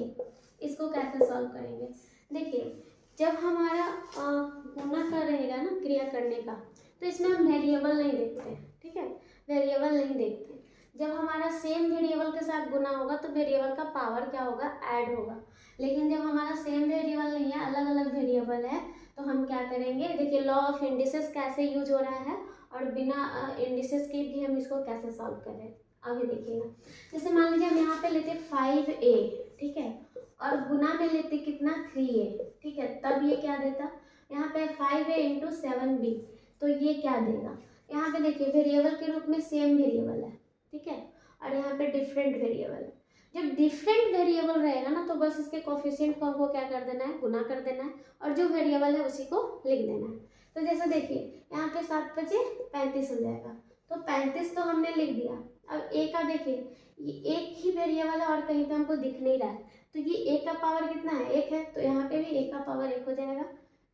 इसको कैसे सॉल्व करेंगे। देखिए जब हमारा गुना का रहेगा ना क्रिया करने का, तो इसमें हम वेरिएबल नहीं देखते, ठीक है, वेरिएबल नहीं देखते। जब हमारा सेम वेरिएबल के साथ गुना होगा तो वेरिएबल का पावर क्या होगा, ऐड होगा। लेकिन जब हमारा सेम वेरिएबल नहीं है, अलग अलग वेरिएबल है, तो हम क्या करेंगे, देखिए लॉ ऑफ इंडिसेस कैसे यूज हो रहा है और बिना इंडिसेस के भी हम इसको कैसे सॉल्व करें, आगे देखिएगा। जैसे मान लीजिए हम यहाँ पे लेते 5a, ठीक है, और गुना में लेते कितना 3a, ठीक है, तब ये क्या देता, यहाँ पे 5a इंटू 7b, तो ये क्या देगा। यहाँ पे देखिए वेरिएबल के रूप में सेम वेरिएबल है, ठीक है, और यहाँ पे डिफरेंट वेरिएबल है। जब डिफरेंट वेरिएबल रहेगा ना तो बस इसके कोफिशिएंट को हमको क्या कर देना है, गुना कर देना है, और जो वेरिएबल है उसी को लिख देना है। तो जैसे देखिए यहाँ पे 7 × 5 = 35 हो जाएगा, तो 35 तो हमने लिख दिया। अब a का देखिए ये एक ही वेरिएबल है और कहीं पे हमको दिख नहीं रहा है, तो ये a का पावर कितना है, 1 है, तो यहाँ पे भी a का पावर 1 हो जाएगा।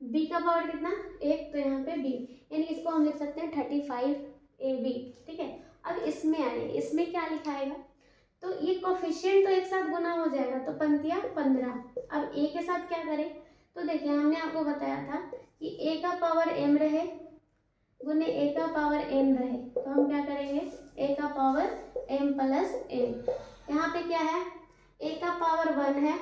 b का पावर कितना 1, तो यहाँ पे b, यानी इसको हम लिख सकते हैं 35ab, ठीक है। अब इसमें आए, इसमें क्या लिखाएगा, तो ये कोफिशिएंट तो एक साथ गुना हो जाएगा, तो पंक्तियाँ 15। अब a के साथ क्या करें, तो देखिए हमने आपको बताया था कि a का पावर m रहे गुने a का पावर n रहे, तो हम क्या करेंगे, a का पावर m प्लस n। यहाँ पे क्या है, a का पावर 1 है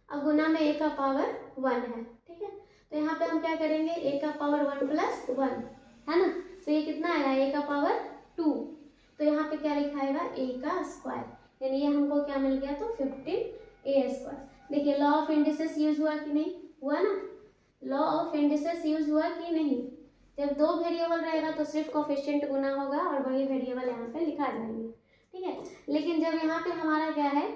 और गुना में a का पावर 1 है, ठीक है। तो यहाँ पे हम क्या करेंगे, a का पावर 1 प्लस 1 है ना, तो ये कितना आया, a का पावर 2, तो यहाँ पे क्या लिखाएगा, a का स्क्वायर, यानी ये हमको क्या मिल गया, तो 15a²। देखिए लॉ ऑफ इंडिसेस यूज हुआ कि नहीं हुआ ना, लॉ ऑफ इंडिसेस यूज हुआ कि नहीं। जब दो वेरिएबल रहेगा तो सिर्फ कोफिशिएंट गुना होगा और वही वेरिएबल यहाँ पे लिखा जाएंगे, ठीक है। लेकिन जब यहाँ पे हमारा क्या है,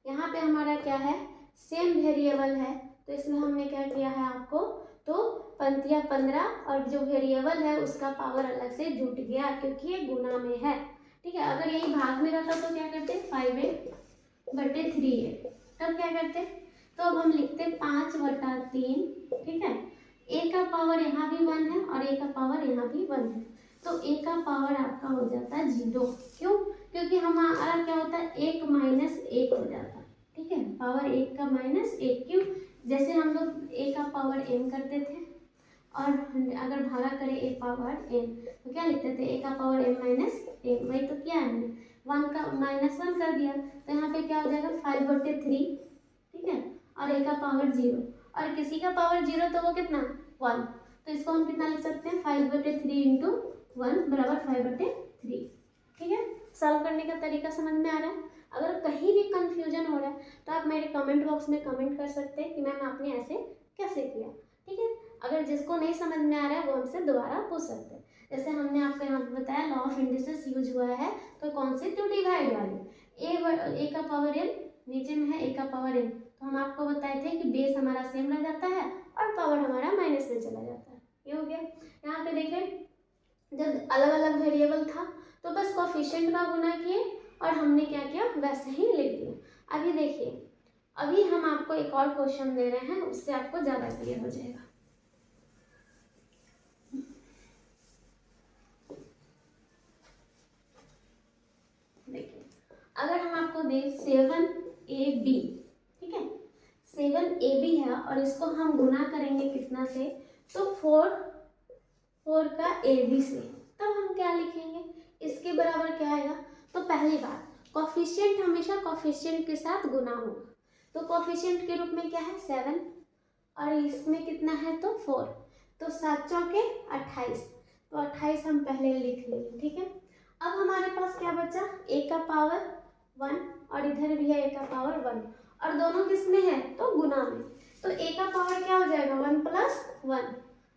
यहाँ पे हमारा क्या है, सेम वेरिएबल है, तो इसमें हमने क्या किया है आपको, तो पंक्तियाँ 15 और जो वेरिएबल है उसका पावर अलग से जुट गया क्योंकि ये गुना में है, ठीक है। अगर यही भाग में रहता तो क्या करते, 5a/3a, तब क्या करते, तो अब हम लिखते 5/3, ठीक है। a का पावर यहाँ भी 1 है और a का पावर यहाँ भी 1 है, तो a का पावर आपका हो जाता है 0। क्यों? क्योंकि हमारा क्या होता है, 1 - 1 हो जाता है, ठीक है, पावर 1 का -1। क्यों? जैसे हम लोग a का पावर m करते थे और अगर भागा करें a पावर m तो क्या लिखते थे, a का पावर m - 1, वही तो किया है हमने, 1 का -1 कर दिया, तो यहाँ पे क्या हो जाएगा 5/3, ठीक है, और a का पावर 0, और किसी का पावर 0 तो वो कितना 1, तो इसको हम कितना लिख सकते हैं, 5/3 × 1 = 5/3, ठीक है। सॉल्व करने का तरीका समझ में आ रहा है? अगर कहीं भी कंफ्यूजन हो रहा है तो आप मेरे कमेंट बॉक्स में कमेंट कर सकते हैं कि मैम आपने ऐसे कैसे किया, ठीक है। अगर जिसको नहीं समझ में आ रहा है वो हमसे दोबारा पूछ सकते हैं। जैसे हमने आपको यहाँ पे बताया लॉ ऑफ इंडिसेस यूज हुआ है, तो कौन से, टू डिवाइड वाली, ए का पावर n, नीचे में है ए का पावर n, तो हम आपको बताए थे कि बेस हमारा सेम रह जाता है और पावर हमारा माइनस में चला जाता है। ये हो गया। यहाँ पे देखें जब अलग अलग वेरिएबल था तो बस कोफिशिएंट का गुना किए और हमने क्या किया वैसे ही लिख दिया। अभी देखिए, अभी हम आपको एक और क्वेश्चन दे रहे हैं, उससे आपको ज़्यादा क्लियर हो जाएगा। देखिए, अगर हम आपको दें 7ab, ठीक है, 7ab है और इसको हम गुना करेंगे कितना से, तो 4 का ab से, तब हम क्या लिखेंगे, इसके बराबर क्या आएगा। तो पहली बात, कोफिशिएंट हमेशा कोफिशिएंट के साथ गुना होगा, तो कोफिशिएंट के रूप में क्या है 7 और इसमें कितना है तो 4, तो 7 चौके 28, तो 28 हम पहले लिख लेंगे, ठीक है। अब हमारे पास क्या बचा, a का पावर 1 और इधर भी है a का पावर 1 और दोनों किसमें है तो गुना में, तो a का पावर क्या हो जाएगा 1 प्लस 1।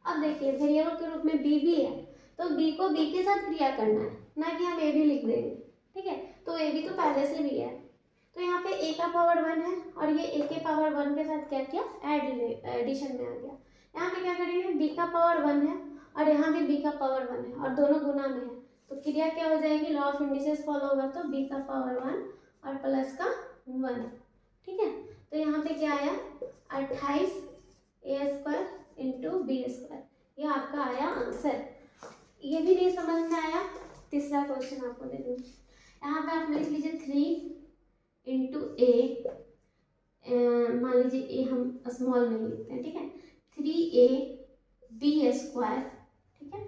अब देखिए वेरिएबल के रूप में b भी है, तो b को b के साथ क्रिया करना है, ना कि हम a भी लिख देंगे, ठीक है। तो a भी तो पहले से भी है, तो यहाँ पे a का पावर 1 है और ये a के पावर 1 के साथ क्या किया एडिशन में आ गया। यहाँ पे क्या करेंगे, b का पावर 1 है और यहाँ भी b का पावर 1 है और दोनों गुना में है, तो क्रिया क्या हो जाएगी, लॉ ऑफ इंडिसेस फॉलो होगा, तो b का पावर 1 और प्लस का 1, ठीक है। तो यहाँ पे क्या आया 28 a² इंटू b², ये आपका आया आंसर। ये भी नहीं समझ में आया, तीसरा क्वेश्चन आपको दे दूँ, यहाँ पे आप लिख लीजिए 3 इंटू ए, मान लीजिए ए हम स्मॉल में लिखते हैं, ठीक है, 3ab², ठीक है,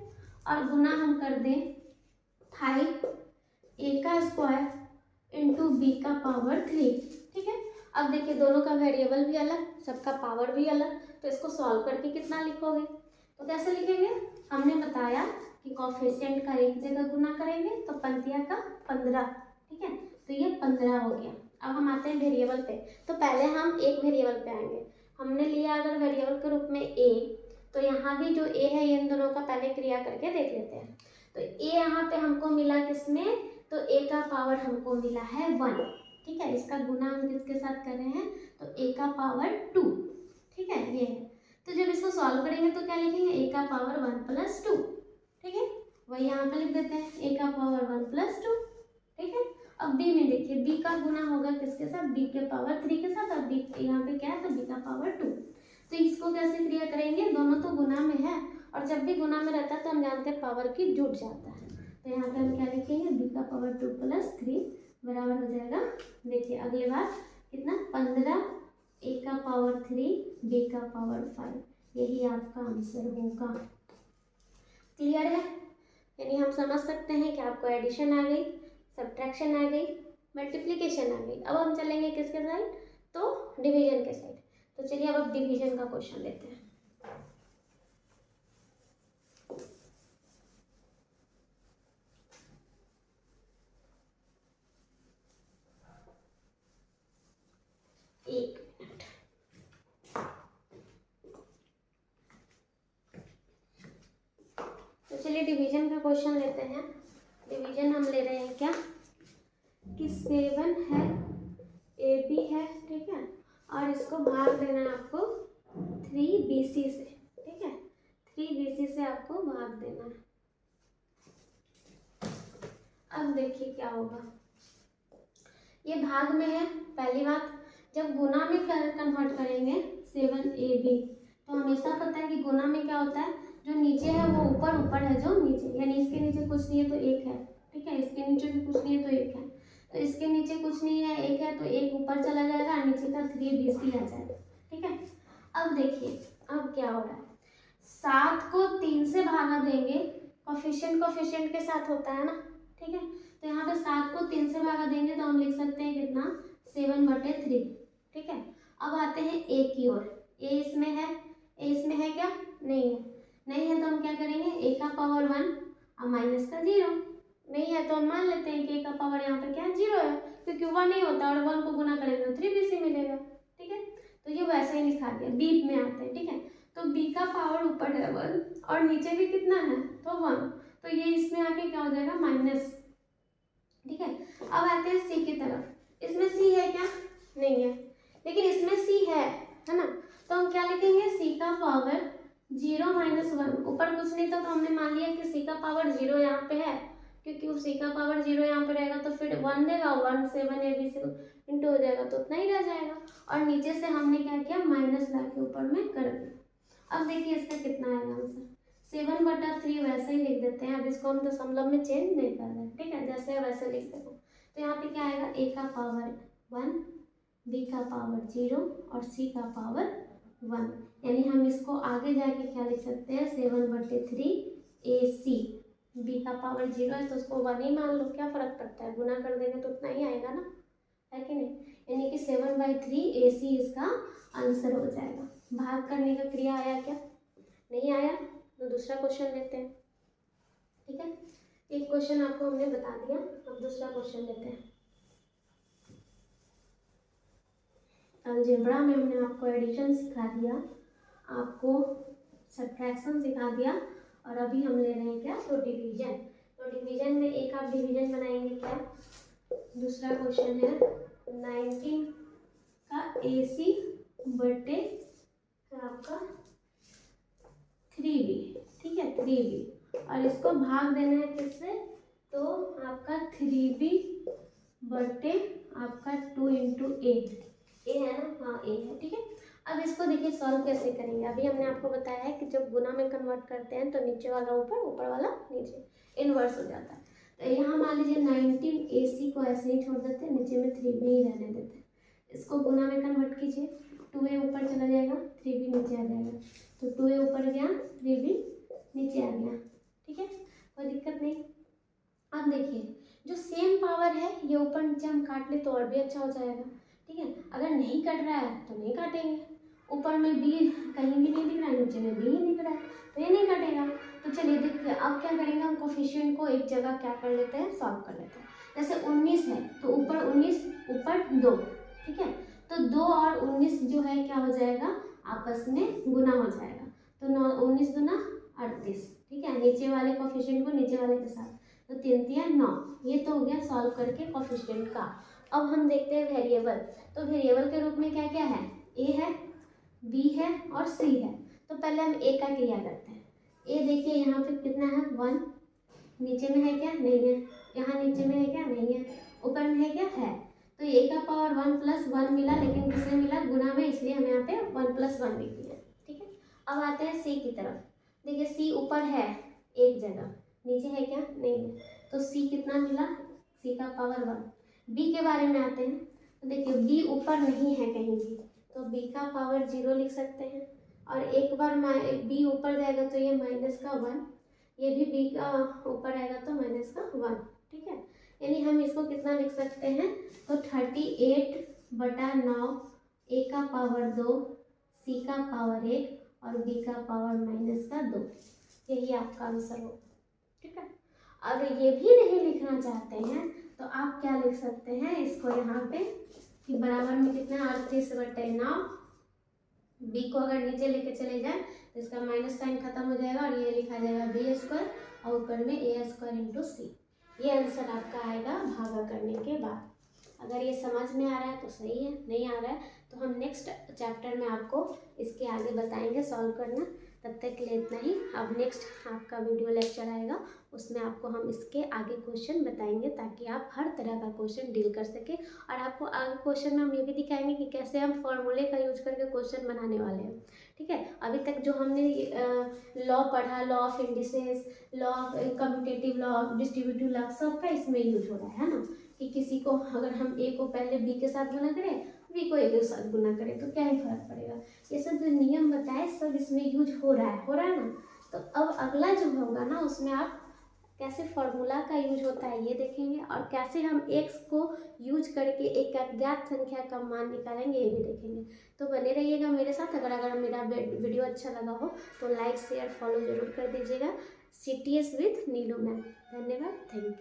और गुना हम कर दें 5 a² इंटू b का पावर 3, ठीक है। अब देखिए दोनों का वेरिएबल भी अलग, सबका पावर भी अलग, तो इसको सॉल्व करके कितना लिखोगे, तो कैसे लिखेंगे, हमने बताया कि कोफिशिएंट का एक जगह गुना करेंगे तो पंक्तियाँ का 15, ठीक है, तो ये 15 हो गया। अब हम आते हैं वेरिएबल पे, तो पहले हम एक वेरिएबल पे आएंगे। हमने लिया अगर वेरिएबल के रूप में a, तो यहाँ भी जो a है इन दोनों का पहले क्रिया करके देख लेते हैं। तो a यहाँ पे हमको मिला किसमें, तो a का पावर हमको मिला है 1, ठीक है, इसका गुना हम किसके साथ कर रहे हैं, तो a का पावर 2, ठीक है, ये है। तो जब इसको सॉल्व करेंगे तो क्या लिखेंगे, a का पावर 1 प्लस 2, ठीक है, वही यहाँ पे लिख देते हैं a का पावर 1 प्लस 2, ठीक है। अब b में देखिए b का गुना होगा किसके साथ, b के पावर 3 के साथ, और b यहाँ पे क्या है तो b का पावर 2, तो इसको कैसे क्रिया करेंगे, दोनों तो गुना में है और जब भी गुना में रहता है तो हम जानते हैं पावर की जुड़ जाता है, तो यहाँ पे हम क्या लिखेंगे b का पावर 2 प्लस 3 बराबर हो जाएगा, देखिए अगली बार कितना 15 a का पावर 3 b का पावर 5, यही आपका आंसर होगा। क्लियर है, यानी हम समझ सकते हैं कि आपको एडिशन आ गई, सब्ट्रैक्शन आ गई, मल्टीप्लिकेशन आ गई। अब हम चलेंगे किसके साइड, तो डिवीजन के साइड। तो चलिए अब डिवीजन का क्वेश्चन लेते हैं। एक मिनट, तो चलिए डिवीजन का क्वेश्चन लेते हैं। डिवीजन हम ले रहे हैं क्या कि 7 है, AB है, ठीक है, और इसको भाग देना है आपको 3BC से, ठीक है, 3BC से आपको भाग देना है। अब देखिए क्या होगा, ये भाग में है, पहली बात जब गुना में कन्वर्ट करेंगे 7AB, तो हमेशा पता है कि गुना में क्या होता है, जो नीचे है वो ऊपर ऊपर है, जो नीचे, यानी इसके नीचे कुछ नहीं है तो एक है, ठीक है, इसके नीचे भी कुछ नहीं है तो एक है, तो इसके नीचे कुछ नहीं है एक है, तो एक ऊपर चला जाएगा और नीचे का 3BC आ जाएगा, ठीक है। अब देखिए अब क्या हो रहा है, 7 को 3 से भागा देंगे, कोफिशिएंट के साथ होता है ना, ठीक है, तो यहाँ पे 7 को 3 से भागा देंगे तो हम लिख सकते हैं कितना 7/3, ठीक है। अब आते हैं a की ओर, a इसमें है क्या, नहीं है, तो हम क्या करेंगे a का पावर 1 और माइनस का 0, नहीं है तो हम मान लेते हैं कि a का पावर यहाँ पे क्या है 0 है, क्योंकि 1 ही होता है और 1 को गुना करेंगे तो 3bc मिलेगा। ठीक है, तो ये वैसे ही लिखा गया। b में आते हैं। ठीक है, तो b का पावर ऊपर है 1 और नीचे भी कितना है तो 1, तो ये इसमें आके क्या हो जाएगा माइनस। ठीक है, अब आते हैं c की तरफ। इसमें c है क्या? नहीं है, लेकिन इसमें c है ना, तो हम क्या लिखेंगे c का पावर 0 माइनस 1। ऊपर कुछ नहीं था तो हमने मान लिया कि c का पावर 0 यहाँ पे है, क्योंकि उस c का पावर 0 यहाँ पे रहेगा तो फिर 1 देगा, 1 से 1 ए बी से इंटू हो जाएगा तो उतना ही रह जाएगा। और नीचे से हमने क्या किया माइनस ला के ऊपर में कर दिया। अब देखिए इसका कितना आएगा आंसर, 7/3 वैसे ही लिख देते हैं। अब इसको हम दशमलव में चेंज नहीं कर रहे हैं। ठीक है, जैसे है वैसे लिख देते हैं। तो यहाँ पे क्या आएगा a का पावर 1, b का पावर 0 और c का पावर 1, यानी हम इसको आगे जाके क्या लिख सकते हैं 7/3 ac। b का पावर 0 है तो उसको 1 ही मान लो, क्या फर्क पड़ता है, गुना कर देंगे तो उतना ही आएगा ना, है कि नहीं। यानी कि 7/3 ac इसका आंसर हो जाएगा। भाग करने का क्रिया आया क्या? नहीं आया, तो दूसरा क्वेश्चन लेते हैं। ठीक है, एक क्वेश्चन आपको हमने बता दिया, अब दूसरा क्वेश्चन लेते हैं। अलजेब्रा में हमने आपको एडिशन सिखा दिया, आपको सब्ट्रैक्शन सिखा दिया, और अभी हम ले रहे हैं क्या तो डिवीजन। तो डिवीजन में एक आप डिवीजन बनाएंगे क्या, दूसरा क्वेश्चन है 19 का AC बटे आपका 3b। ठीक है, 3b, और इसको भाग देना है किससे, तो आपका 3b बटे आपका 2 इंटू ए है ना, हाँ ए है। ठीक है, अब इसको देखिए सॉल्व कैसे करेंगे। अभी हमने आपको बताया है कि जब गुना में कन्वर्ट करते हैं तो नीचे वाला ऊपर, ऊपर वाला नीचे, इनवर्स हो जाता है। तो यहाँ मान लीजिए 19 AC को ऐसे ही छोड़ देते हैं, नीचे में 3b ही रहने देते हैं। इसको गुना में कन्वर्ट कीजिए, 2a ऊपर चला जाएगा, 3b नीचे आ जाएगा, तो 2a ऊपर गया, 3b नीचे आ गया। ठीक है, कोई दिक्कत नहीं। अब देखिए जो सेम पावर है ये ऊपर नीचे हम काट ले तो और भी अच्छा हो जाएगा। ठीक है, अगर नहीं कट रहा है तो नहीं काटेंगे, ऊपर में b कहीं भी नहीं दिख रहा है, नीचे में b ही दिख रहा है, तो ये नहीं कटेगा। तो चलिए देखिए अब क्या करेंगे, हम कोफिशिएंट को एक जगह क्या कर लेते हैं सॉल्व कर लेते हैं। जैसे 19 है तो ऊपर 19 ऊपर 2। ठीक है, तो 2 और 19 जो है क्या हो जाएगा आपस में गुना हो जाएगा, तो 19 दूना 38। ठीक है, नीचे वाले कोफिशिएंट को नीचे वाले के साथ, तो 3 3 9। ये तो हो गया सॉल्व करके कोफिशिएंट का। अब हम देखते हैं वेरिएबल। तो वेरिएबल के रूप में क्या क्या है, a है, b है और c है। तो पहले हम a का क्रिया करते हैं। a देखिए यहाँ पे कितना है 1, नीचे में है क्या नहीं है, यहाँ नीचे में है क्या नहीं है, ऊपर में है क्या है। तो a का पावर 1 + 1 मिला, लेकिन किसने मिला गुना में, इसलिए हम यहाँ पे 1 + 1 लिख दिया। ठीक है, अब आते हैं c की तरफ। देखिए c ऊपर है एक जगह, नीचे है क्या नहीं है, तो c कितना मिला, c का पावर 1। b के बारे में आते हैं, तो देखिए b ऊपर नहीं है कहीं भी, तो b का पावर 0 लिख सकते हैं, और एक बार b ऊपर जाएगा तो ये माइनस का 1, ये भी b का ऊपर आएगा तो माइनस का 1। ठीक है, यानी हम इसको कितना लिख सकते हैं, तो 38/9, a का पावर 2, c का पावर 1 और b का पावर माइनस का 2, यही आपका आंसर हो। ठीक है, अगर ये भी नहीं लिखना चाहते हैं तो आप क्या लिख सकते हैं इसको यहाँ पे कि बराबर में कितना 38/9, b को अगर नीचे लेके चले जाए तो इसका माइनस साइन खत्म हो जाएगा और ये लिखा जाएगा b² और ऊपर में a² × c। ये आंसर आपका आएगा भागा करने के बाद। अगर ये समझ में आ रहा है तो सही है, नहीं आ रहा है तो हम नेक्स्ट चैप्टर में आपको इसके आगे बताएंगे सॉल्व करना। तब तक के लिए इतना ही। अब नेक्स्ट आपका वीडियो लेक्चर आएगा, उसमें आपको हम इसके आगे क्वेश्चन बताएंगे ताकि आप हर तरह का क्वेश्चन डील कर सकें। और आपको आगे क्वेश्चन में हम ये भी दिखाएंगे कि कैसे हम फॉर्मूले का यूज करके क्वेश्चन बनाने वाले हैं। ठीक है, अभी तक जो हमने लॉ पढ़ा, law of indices, law of commutative law, distributive law, सबका इसमें यूज हो रहा है ना, कि किसी को अगर हम a को पहले b के साथ गुना करें, b को a के साथ गुना करें तो क्या ही फर्क पड़ेगा। ये सब जो नियम बताए सब इसमें यूज हो रहा है ना। तो अब अगला जो होगा ना उसमें आप कैसे फार्मूला का यूज होता है ये देखेंगे, और कैसे हम x को यूज करके एक अज्ञात संख्या का मान निकालेंगे ये भी देखेंगे। तो बने रहिएगा मेरे साथ। अगर मेरा वीडियो अच्छा लगा हो तो लाइक शेयर फॉलो जरूर कर दीजिएगा। CTS with Neelu ma'am. धन्यवाद, थैंक यू।